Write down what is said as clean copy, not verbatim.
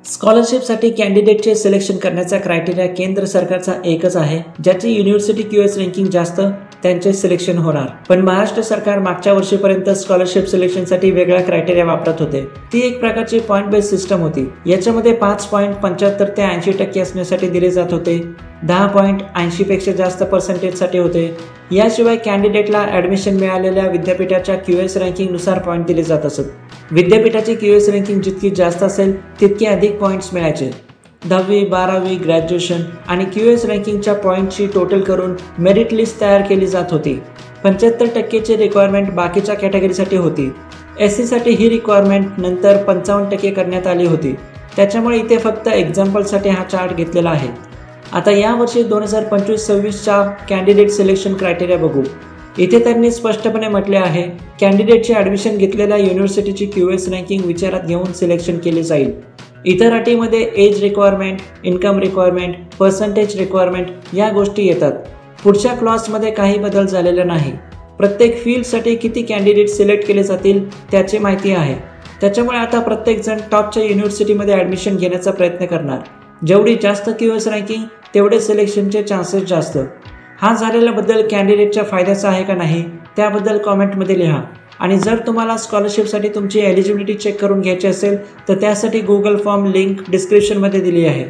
स्कॉलरशिपसाठी कॅन्डिडेटचे selection करण्याचा criteria केंद्र सरकारचा एकच आहे. ज्याची युनिव्हर्सिटी QS रँकिंग जास्त त्यांचे सिलेक्शन होणार. पण महाराष्ट्र सरकार मागच्या वर्षीपर्यंत स्कॉलरशिप सिलेक्शनसाठी वेगळा क्रायटेरिया वापरत होते. ती एक प्रकारची पॉइंट बेस्ड सिस्टम होती. याच्यामध्ये 5.75 ते 80% असण्यासाठी दिले जात होते. 10.80 पेक्षा जास्त पर्सेंटेजसाठी होते. याशिवाय कॅन्डिडेटला ॲडमिशन मिळालेल्या विद्यापीठाच्या QS रँकिंग नुसार पॉईंट दिले जात असत. विद्यापीठाची QS रँकिंग जितकी जास्त असेल तितके अधिक पॉईंट्स मिळायचे. 10वी 12वी ग्रॅज्युएशन आणि QS रँकिंगच्या पॉईंटची टोटल करून मेरिट लिस्ट तयार केली जात होती. 75%ची रिक्वायरमेंट बाकीच्या कॅटेगरीसाठी होती. SC साठी ही रिक्वायरमेंट नंतर 55% करण्यात आली होती. त्याच्यामुळे इथे फक्त एक्झाम्पलसाठी हा चार्ट घेतलेला आहे. आता यावर्षी 2025-26च्या कॅन्डिडेट सिलेक्शन क्रायटेरिया बघू. इथे त्यांनी स्पष्टपणे म्हटले आहे, कॅन्डिडेटचे ॲडमिशन घेतलेल्या युनिव्हर्सिटीची QS रँकिंग विचारात घेऊन सिलेक्शन केले जाईल. इतर अटीमध्ये age requirement, income requirement, percentage requirement या गोष्टी येतात. पुढच्या क्लॉजमध्ये काही बदल झालेला नाही. प्रत्येक फील्डसाठी किती कॅन्डिडेट सिलेक्ट केले जातील त्याची माहिती आहे. त्याच्यामुळे आता प्रत्येकजण टॉपच्या युनिव्हर्सिटीमध्ये ॲडमिशन घेण्याचा प्रयत्न करणार. जेवढी जास्त QS रँकिंग तेवढे सिलेक्शनचे चान्सेस जास्त. हा झालेला बदल कॅन्डिडेटच्या फायद्याचा आहे का नाही त्याबद्दल कॉमेंटमध्ये लिहा. आणि जर तुम्हाला स्कॉलरशिपसाठी तुमची एलिजिबिलिटी चेक करून घ्यायची असेल तर त्यासाठी गुगल फॉर्म लिंक डिस्क्रिप्शनमध्ये दिली आहे.